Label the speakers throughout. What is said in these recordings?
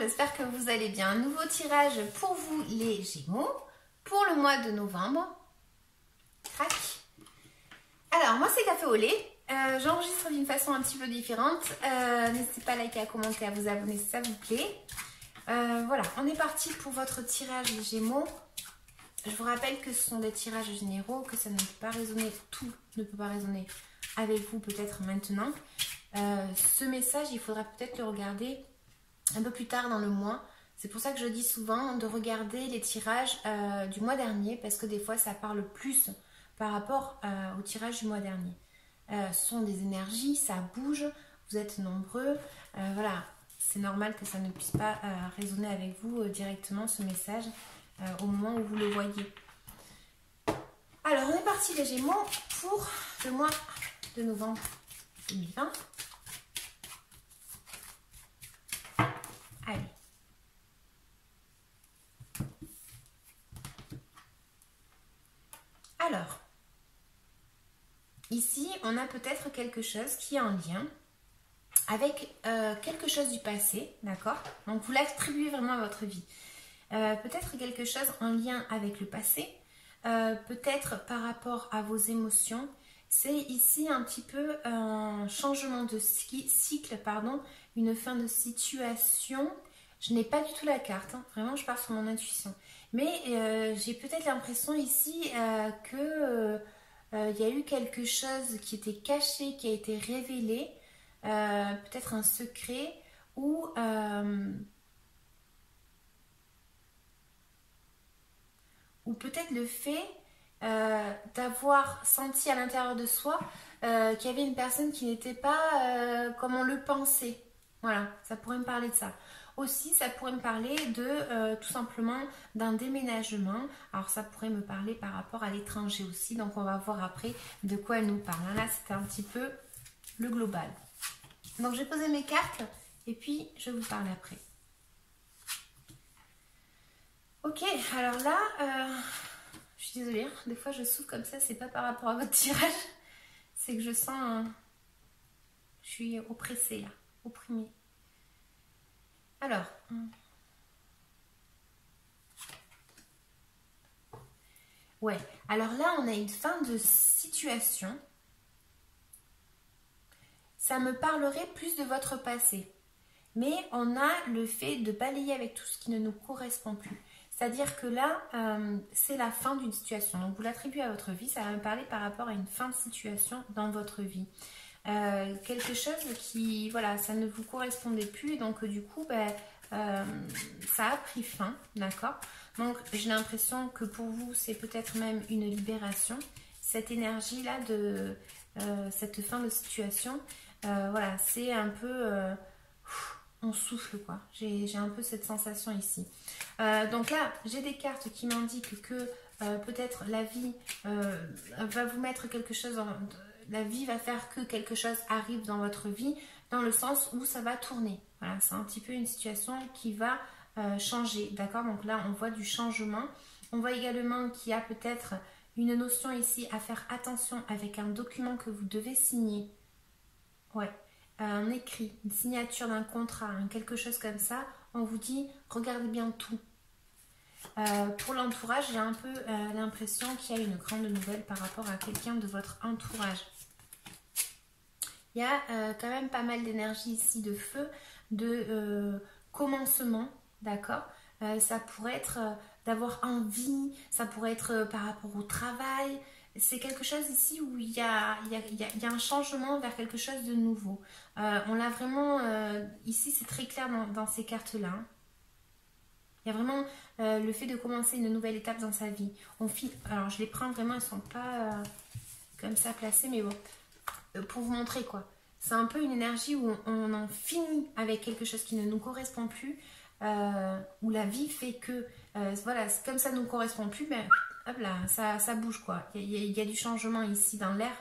Speaker 1: j'espère que vous allez bien. Un nouveau tirage pour vous les Gémeaux pour le mois de novembre. Crac. Alors moi c'est café au lait. J'enregistre d'une façon un petit peu différente. N'hésitez pas à liker, à commenter, à vous abonner si ça vous plaît. Voilà, on est parti pour votre tirage les Gémeaux. Je vous rappelle que ce sont des tirages généraux, que ça ne peut pas résonner, tout ne peut pas résonner avec vous peut-être maintenant. Ce message, il faudra peut-être le regarder un peu plus tard dans le mois. C'est pour ça que je dis souvent de regarder les tirages du mois dernier, parce que des fois ça parle plus par rapport au tirage du mois dernier. Ce sont des énergies, ça bouge, vous êtes nombreux, voilà, c'est normal que ça ne puisse pas résonner avec vous directement ce message au moment où vous le voyez. Alors on est parti les Gémeaux pour le mois de novembre 2020. Allez. Alors, ici, on a peut-être quelque chose qui est en lien avec quelque chose du passé, d'accord? Donc, vous l'attribuez vraiment à votre vie. Peut-être quelque chose en lien avec le passé, peut-être par rapport à vos émotions. C'est ici un petit peu un changement de cycle, pardon, une fin de situation. Je n'ai pas du tout la carte, hein. Vraiment je pars sur mon intuition. Mais j'ai peut-être l'impression ici que il y a eu quelque chose qui était caché, qui a été révélé, peut-être un secret ou peut-être le fait d'avoir senti à l'intérieur de soi qu'il y avait une personne qui n'était pas comme on le pensait. Voilà, ça pourrait me parler de ça. Aussi, ça pourrait me parler de tout simplement d'un déménagement. Alors, ça pourrait me parler par rapport à l'étranger aussi. Donc, on va voir après de quoi elle nous parle. Là, c'était un petit peu le global. Donc, je vais poser mes cartes et puis je vous parle après. Ok, alors là, je suis désolée, hein, des fois je souffle comme ça, c'est pas par rapport à votre tirage, c'est que je sens, je suis oppressée là, opprimée. Alors, ouais, alors là on a une fin de situation, ça me parlerait plus de votre passé, mais on a le fait de balayer avec tout ce qui ne nous correspond plus. C'est-à-dire que là, c'est la fin d'une situation. Donc, vous l'attribuez à votre vie. Ça va me parler par rapport à une fin de situation dans votre vie. Quelque chose qui, voilà, ça ne vous correspondait plus. Donc, du coup, ça a pris fin. D'accord? Donc, j'ai l'impression que pour vous, c'est peut-être même une libération. Cette énergie-là de cette fin de situation, voilà, c'est un peu... on souffle quoi, j'ai un peu cette sensation ici. Donc là, j'ai des cartes qui m'indiquent que peut-être la vie va vous mettre quelque chose, la vie va faire que quelque chose arrive dans votre vie, dans le sens où ça va tourner. Voilà, c'est un petit peu une situation qui va changer, d'accord? Donc là, on voit du changement. On voit également qu'il y a peut-être une notion ici à faire attention avec un document que vous devez signer. Ouais. Un écrit, une signature d'un contrat, quelque chose comme ça, on vous dit regardez bien tout. Pour l'entourage, j'ai un peu l'impression qu'il y a une grande nouvelle par rapport à quelqu'un de votre entourage. Il y a quand même pas mal d'énergie ici, de feu, de commencement, d'accord? Ça pourrait être d'avoir envie, ça pourrait être par rapport au travail. C'est quelque chose ici où il y a un changement vers quelque chose de nouveau. On l'a vraiment... ici, c'est très clair dans ces cartes-là. Hein. Il y a vraiment le fait de commencer une nouvelle étape dans sa vie. Alors, je les prends vraiment, elles ne sont pas comme ça placées, mais bon, pour vous montrer quoi. C'est un peu une énergie où on en finit avec quelque chose qui ne nous correspond plus, où la vie fait que, voilà, comme ça ne nous correspond plus, mais... Hop là, ça bouge quoi. Il y a du changement ici dans l'air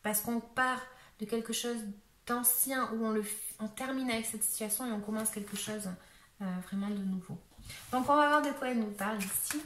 Speaker 1: parce qu'on part de quelque chose d'ancien où on termine avec cette situation et on commence quelque chose vraiment de nouveau. Donc on va voir de quoi elle nous parle ici.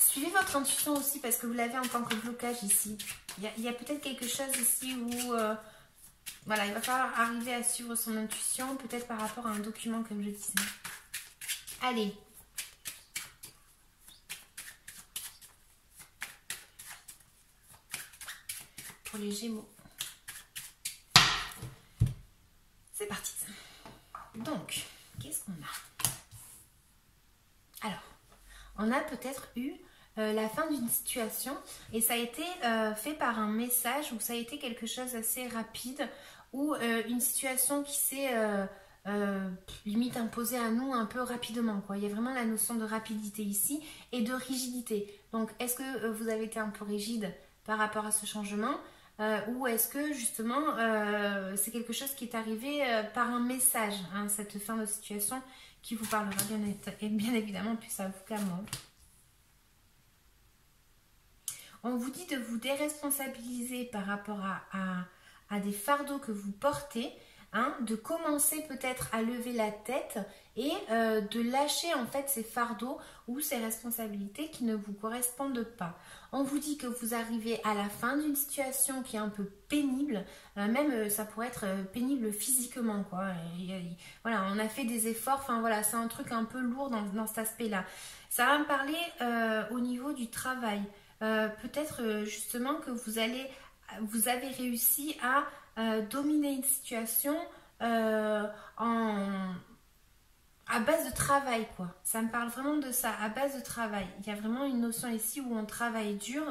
Speaker 1: Suivez votre intuition aussi parce que vous l'avez en tant que blocage ici. Il y a peut-être quelque chose ici où Voilà, il va falloir arriver à suivre son intuition, peut-être par rapport à un document comme je disais. Allez. Pour les Gémeaux. C'est parti. Donc, qu'est-ce qu'on a? Alors, on a peut-être eu la fin d'une situation et ça a été fait par un message ou ça a été quelque chose d'assez rapide ou une situation qui s'est limite imposée à nous un peu rapidement, quoi. Il y a vraiment la notion de rapidité ici et de rigidité. Donc, est-ce que vous avez été un peu rigide par rapport à ce changement ou est-ce que justement c'est quelque chose qui est arrivé par un message, hein, cette fin de situation qui vous parlera bien évidemment plus à vous qu'à moi. On vous dit de vous déresponsabiliser par rapport à des fardeaux que vous portez, hein, de commencer peut-être à lever la tête et de lâcher en fait ces fardeaux ou ces responsabilités qui ne vous correspondent pas. On vous dit que vous arrivez à la fin d'une situation qui est un peu pénible, même ça pourrait être pénible physiquement, quoi. Voilà, on a fait des efforts, enfin voilà, c'est un truc un peu lourd dans cet aspect-là. Ça va me parler au niveau du travail. Peut-être justement que vous avez réussi à dominer une situation à base de travail, quoi. Ça me parle vraiment de ça, à base de travail. Il y a vraiment une notion ici où on travaille dur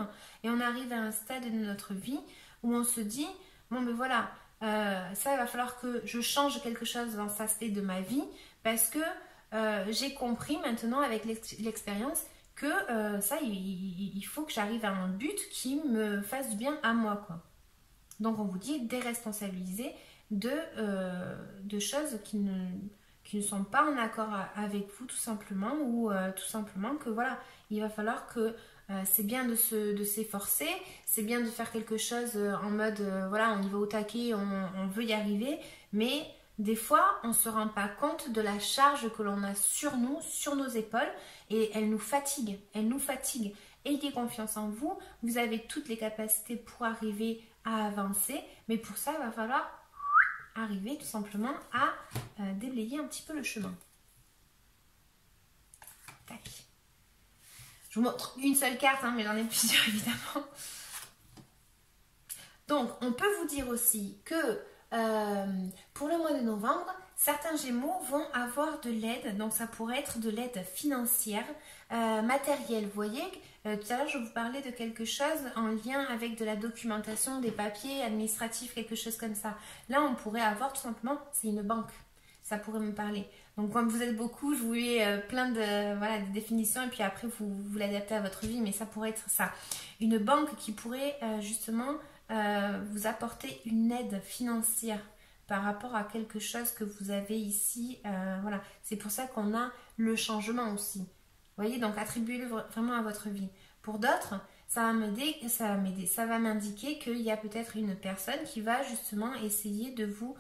Speaker 1: et on arrive à un stade de notre vie où on se dit, bon ben voilà, ça il va falloir que je change quelque chose dans cet aspect de ma vie parce que j'ai compris maintenant avec l'expérience que ça, il faut que j'arrive à un but qui me fasse du bien à moi, quoi. Donc on vous dit déresponsabiliser de choses qui ne sont pas en accord avec vous tout simplement ou tout simplement que voilà, il va falloir que c'est bien de s'efforcer, c'est bien de faire quelque chose en mode voilà, on y va au taquet, on veut y arriver, mais des fois, on ne se rend pas compte de la charge que l'on a sur nous, sur nos épaules, et elle nous fatigue, Ayez confiance en vous, vous avez toutes les capacités pour arriver à avancer, mais pour ça, il va falloir arriver tout simplement à déblayer un petit peu le chemin. Tac. Je vous montre une seule carte, hein, mais j'en ai plusieurs évidemment. Donc, on peut vous dire aussi que pour le mois de novembre, certains Gémeaux vont avoir de l'aide, donc ça pourrait être de l'aide financière, matérielle. Vous voyez, tout à l'heure je vous parlais de quelque chose en lien avec de la documentation, des papiers administratifs, quelque chose comme ça. Là, on pourrait avoir tout simplement, c'est une banque. Ça pourrait me parler. Donc, comme vous êtes beaucoup, je vous mets plein de définitions et puis après, vous l'adaptez à votre vie, mais ça pourrait être ça. Une banque qui pourrait justement vous apporter une aide financière par rapport à quelque chose que vous avez ici. Voilà, c'est pour ça qu'on a le changement aussi. Vous voyez, donc attribuez-le vraiment à votre vie. Pour d'autres, ça va m'indiquer qu'il y a peut-être une personne qui va justement essayer de vous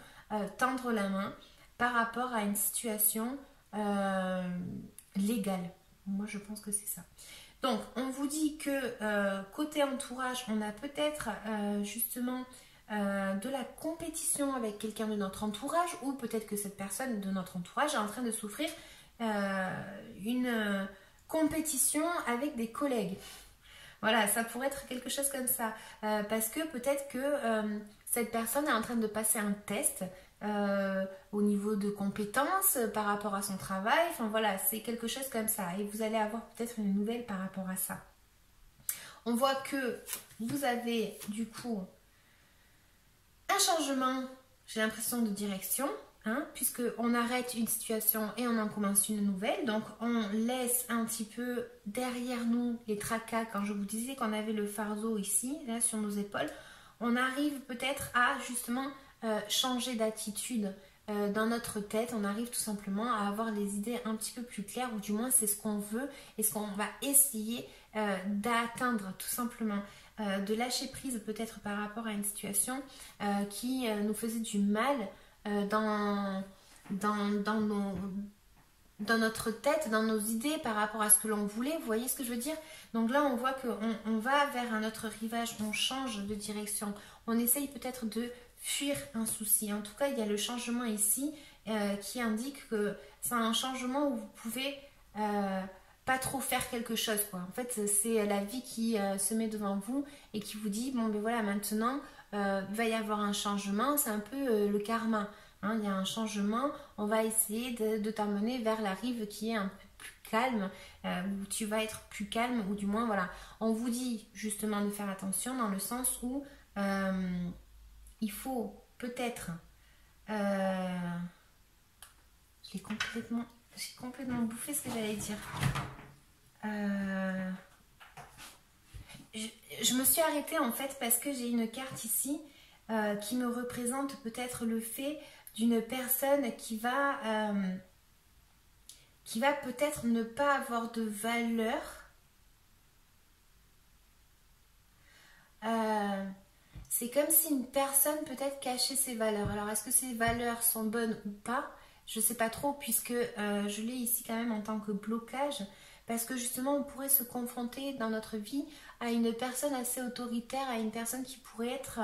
Speaker 1: tendre la main par rapport à une situation légale. Moi, je pense que c'est ça. Donc, on vous dit que côté entourage, on a peut-être justement de la compétition avec quelqu'un de notre entourage ou peut-être que cette personne de notre entourage est en train de souffrir une compétition avec des collègues. Voilà, ça pourrait être quelque chose comme ça. Parce que peut-être que cette personne est en train de passer un test au niveau de compétences par rapport à son travail. Enfin voilà, c'est quelque chose comme ça. Et vous allez avoir peut-être une nouvelle par rapport à ça. On voit que vous avez du coup un changement, j'ai l'impression, de direction. Hein, puisqu'on arrête une situation et on en commence une nouvelle. Donc on laisse un petit peu derrière nous les tracas. Quand je vous disais qu'on avait le fardeau ici, là sur nos épaules, on arrive peut-être à justement changer d'attitude dans notre tête. On arrive tout simplement à avoir les idées un petit peu plus claires, ou du moins c'est ce qu'on veut et ce qu'on va essayer d'atteindre tout simplement. De lâcher prise peut-être par rapport à une situation qui nous faisait du mal dans notre tête, dans nos idées par rapport à ce que l'on voulait. Vous voyez ce que je veux dire? Donc là, on voit qu'on va vers un autre rivage, on change de direction. On essaye peut-être de fuir un souci. En tout cas, il y a le changement ici qui indique que c'est un changement où vous pouvez pas trop faire quelque chose, quoi. En fait, c'est la vie qui se met devant vous et qui vous dit, bon ben voilà, maintenant, il va y avoir un changement. C'est un peu le karma. Hein, il y a un changement. On va essayer de t'emmener vers la rive qui est un peu plus calme, où tu vas être plus calme, ou du moins, voilà. On vous dit justement de faire attention dans le sens où il faut peut-être... j'ai complètement bouffé ce que j'allais dire. Je me suis arrêtée en fait parce que j'ai une carte ici qui me représente peut-être le fait d'une personne qui va peut-être ne pas avoir de valeur. C'est comme si une personne peut-être cachait ses valeurs. Alors, est-ce que ces valeurs sont bonnes ou pas? Je ne sais pas trop puisque je l'ai ici quand même en tant que blocage. Parce que justement, on pourrait se confronter dans notre vie à une personne assez autoritaire, à une personne qui pourrait être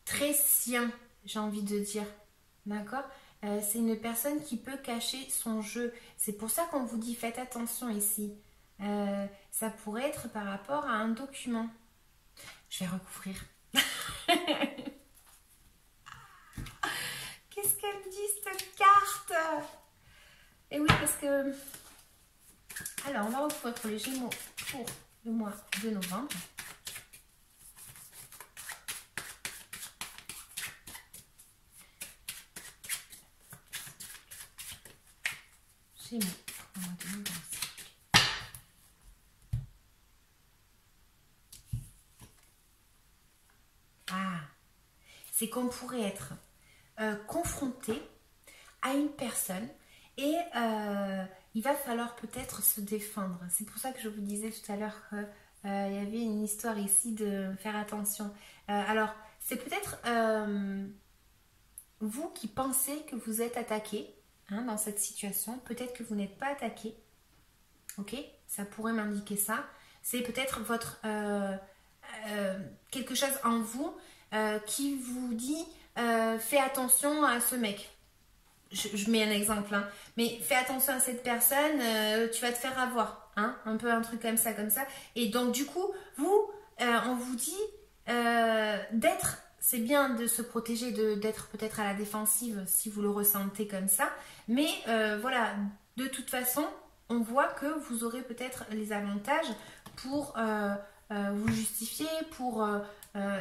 Speaker 1: très sien, j'ai envie de dire. D'accord? C'est une personne qui peut cacher son jeu. C'est pour ça qu'on vous dit faites attention ici. Ça pourrait être par rapport à un document. Je vais recouvrir. Qu'est-ce qu'elle me dit cette carte? Et oui, parce que... Alors, on va recouvrir pour les Gémeaux pour le mois de novembre. Gémeaux pour le mois de novembre. Ah, c'est qu'on pourrait être confronté à une personne et il va falloir peut-être se défendre. C'est pour ça que je vous disais tout à l'heure qu'il y avait une histoire ici de faire attention. Alors, c'est peut-être vous qui pensez que vous êtes attaqué dans cette situation. Peut-être que vous n'êtes pas attaqué. Ok? Ça pourrait m'indiquer ça. C'est peut-être votre... quelque chose en vous qui vous dit fais attention à ce mec. Je mets un exemple, hein. Mais fais attention à cette personne, tu vas te faire avoir, hein, un peu un truc comme ça. Et donc du coup, vous, on vous dit d'être, c'est bien de se protéger, d'être peut-être à la défensive si vous le ressentez comme ça. Mais voilà, de toute façon, on voit que vous aurez peut-être les avantages pour vous justifier, pour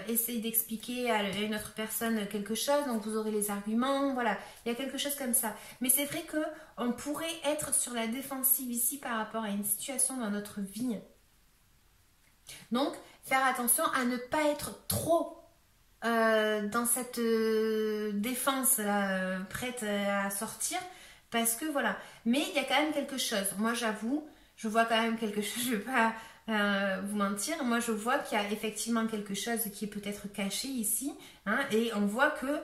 Speaker 1: essayer d'expliquer à une autre personne quelque chose, donc vous aurez les arguments, voilà, il y a quelque chose comme ça. Mais c'est vrai qu'on pourrait être sur la défensive ici par rapport à une situation dans notre vie. Donc, faire attention à ne pas être trop dans cette défense là, prête à sortir, parce que voilà. Mais il y a quand même quelque chose. Moi, j'avoue, je vois quand même quelque chose, je ne vais pas vous mentir, moi je vois qu'il y a effectivement quelque chose qui est peut-être caché ici, hein, et on voit que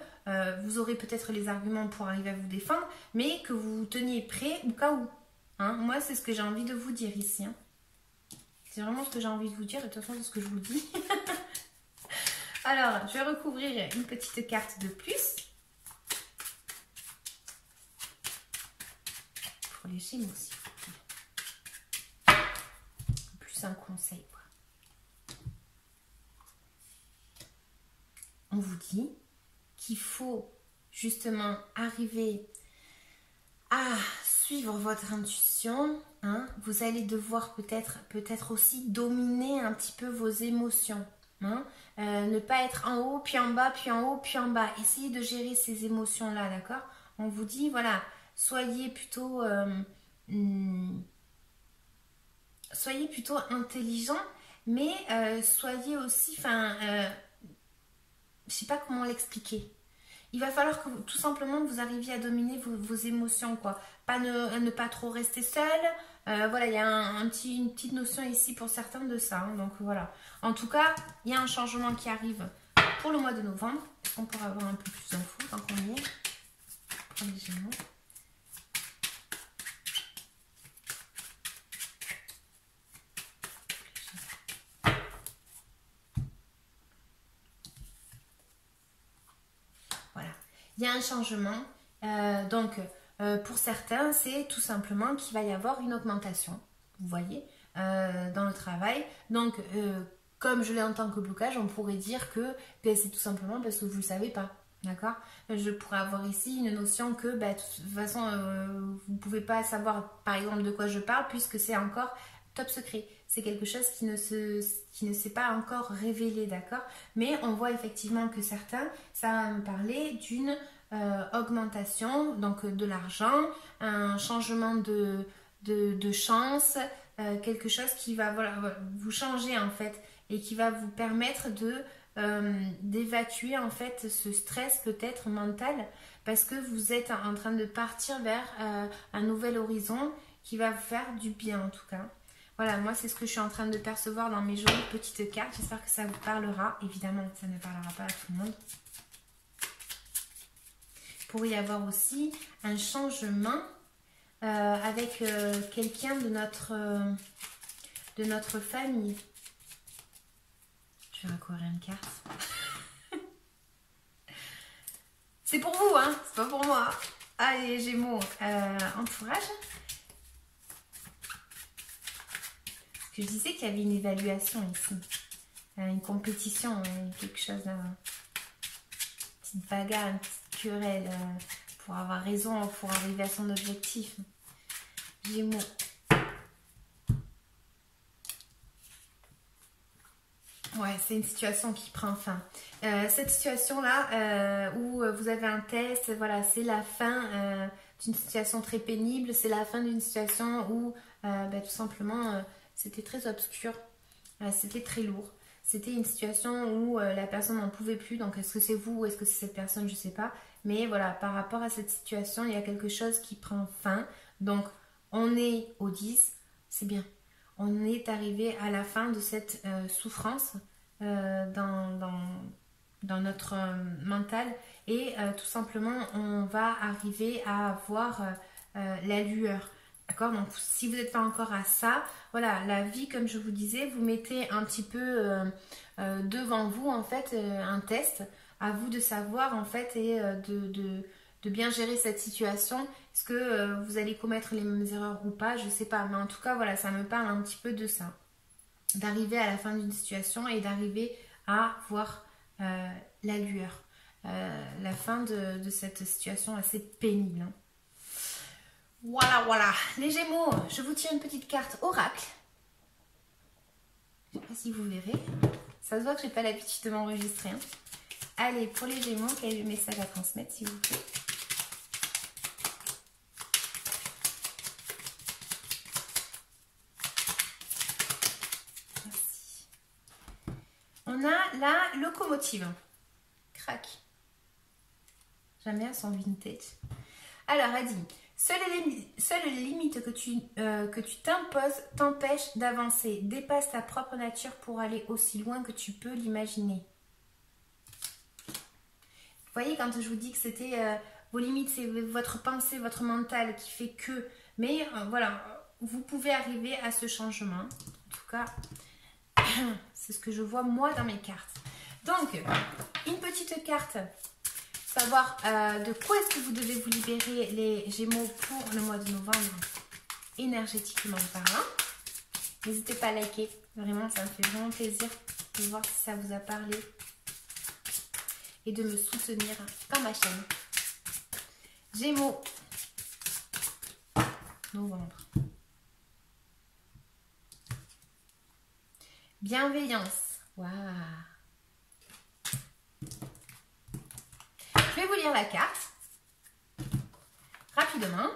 Speaker 1: vous aurez peut-être les arguments pour arriver à vous défendre, mais que vous teniez prêt au cas où. Hein. Moi c'est ce que j'ai envie de vous dire ici. Hein. C'est vraiment ce que j'ai envie de vous dire, et de toute façon c'est ce que je vous dis. Alors, je vais recouvrir une petite carte de plus. Pour les Gémeaux aussi. Un conseil, quoi. On vous dit qu'il faut justement arriver à suivre votre intuition, hein. Vous allez devoir peut-être aussi dominer un petit peu vos émotions, hein. Ne pas être en haut puis en bas puis en haut puis en bas. Essayez de gérer ces émotions là, d'accord? On vous dit voilà, soyez plutôt soyez plutôt intelligent, mais soyez aussi, je sais pas comment l'expliquer. Il va falloir que tout simplement vous arriviez à dominer vos émotions, quoi. Ne pas trop rester seul. Voilà, il y a une petite notion ici pour certains de ça. Hein, donc voilà. En tout cas, il y a un changement qui arrive pour le mois de novembre. On pourra avoir un peu plus d'infos tant qu'on y est. Pour les Gémeaux. il y a un changement. Donc, pour certains, c'est tout simplement qu'il va y avoir une augmentation, vous voyez, dans le travail. Donc, comme je l'ai en tant que blocage, on pourrait dire que ben, c'est tout simplement parce que vous ne le savez pas. D'accord? Je pourrais avoir ici une notion que ben, de toute façon, vous ne pouvez pas savoir par exemple de quoi je parle puisque c'est encore top secret. C'est quelque chose qui ne s'est pas encore révélé, d'accord? Mais on voit effectivement que certains, ça va me parler d'une augmentation, donc de l'argent, un changement de chance, quelque chose qui va voilà, vous changer en fait et qui va vous permettre d'évacuer en fait ce stress peut-être mental parce que vous êtes en train de partir vers un nouvel horizon qui va vous faire du bien en tout cas. Voilà, moi c'est ce que je suis en train de percevoir dans mes jolies petites cartes. J'espère que ça vous parlera. Évidemment, ça ne parlera pas à tout le monde. Il pourrait y avoir aussi un changement avec quelqu'un de notre famille. Je vais recourir une carte. C'est pour vous, hein, c'est pas pour moi. Allez, Gémeaux, entourage. Je disais qu'il y avait une évaluation ici, une compétition, quelque chose, une petite bagarre, une petite querelle pour avoir raison, pour arriver à son objectif. Gémeaux. Ouais, c'est une situation qui prend fin. Cette situation-là, où vous avez un test, voilà, c'est la fin d'une situation très pénible, c'est la fin d'une situation où, tout simplement, c'était très obscur, c'était très lourd. C'était une situation où la personne n'en pouvait plus, donc est-ce que c'est vous ou est-ce que c'est cette personne, je ne sais pas. Mais voilà, par rapport à cette situation, il y a quelque chose qui prend fin. Donc, on est au 10, c'est bien. On est arrivé à la fin de cette souffrance dans notre mental et tout simplement on va arriver à avoir la lueur. D'accord? Donc si vous n'êtes pas encore à ça, voilà, la vie comme je vous disais, vous mettez un petit peu devant vous en fait un test, à vous de savoir en fait et de bien gérer cette situation. Est-ce que vous allez commettre les mêmes erreurs ou pas? Je sais pas, mais en tout cas, voilà, ça me parle un petit peu de ça. D'arriver à la fin d'une situation et d'arriver à voir la lueur. La fin de cette situation assez pénible. Hein. Voilà, voilà. Les Gémeaux, je vous tire une petite carte oracle. Je ne sais pas si vous verrez. Ça se voit que je n'ai pas l'habitude de m'enregistrer. Hein. Allez, pour les Gémeaux, quel est le message à transmettre, s'il vous plaît? Merci. On a la locomotive. Crac. J'aime bien son vintage. Alors, elle dit, seules les limites que tu t'imposes t'empêchent d'avancer. Dépasse ta propre nature pour aller aussi loin que tu peux l'imaginer. Vous voyez, quand je vous dis que c'était vos limites, c'est votre pensée, votre mental qui fait que... Mais voilà, vous pouvez arriver à ce changement. En tout cas, c'est ce que je vois moi dans mes cartes. Donc, une petite carte, savoir de quoi est-ce que vous devez vous libérer les Gémeaux pour le mois de novembre, énergétiquement parlant. N'hésitez pas à liker, vraiment ça me fait vraiment plaisir de voir si ça vous a parlé et de me soutenir dans ma chaîne. Gémeaux, novembre. Bienveillance. Waouh. Je vais vous lire la carte rapidement.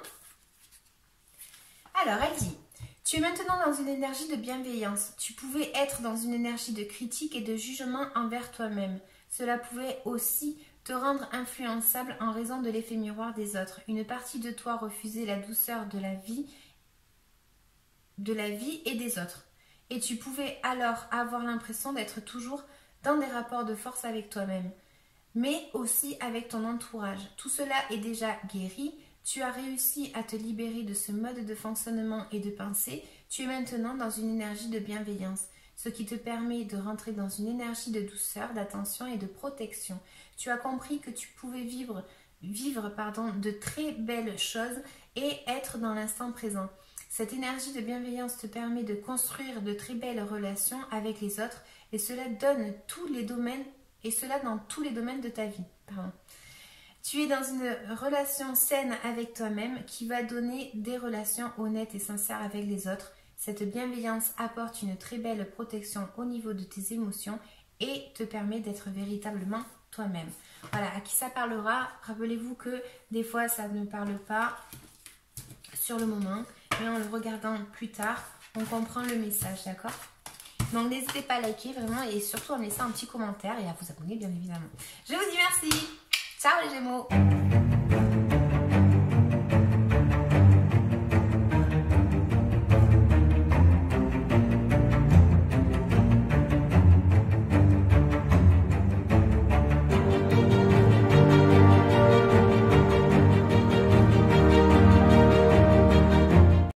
Speaker 1: Alors, elle dit, tu es maintenant dans une énergie de bienveillance. Tu pouvais être dans une énergie de critique et de jugement envers toi-même. Cela pouvait aussi te rendre influençable en raison de l'effet miroir des autres. Une partie de toi refusait la douceur de la vie et des autres. Et tu pouvais alors avoir l'impression d'être toujours dans des rapports de force avec toi-même, mais aussi avec ton entourage. Tout cela est déjà guéri. Tu as réussi à te libérer de ce mode de fonctionnement et de pensée. Tu es maintenant dans une énergie de bienveillance, ce qui te permet de rentrer dans une énergie de douceur, d'attention et de protection. Tu as compris que tu pouvais vivre vivre de très belles choses et être dans l'instant présent. Cette énergie de bienveillance te permet de construire de très belles relations avec les autres et cela donne tous les domaines et cela dans tous les domaines de ta vie. Pardon. Tu es dans une relation saine avec toi-même qui va donner des relations honnêtes et sincères avec les autres. Cette bienveillance apporte une très belle protection au niveau de tes émotions et te permet d'être véritablement toi-même. Voilà, à qui ça parlera? Rappelez-vous que des fois ça ne parle pas sur le moment, mais en le regardant plus tard, on comprend le message, d'accord? Donc n'hésitez pas à liker vraiment et surtout à me laisser un petit commentaire et à vous abonner bien évidemment. Je vous dis merci. Ciao les Gémeaux!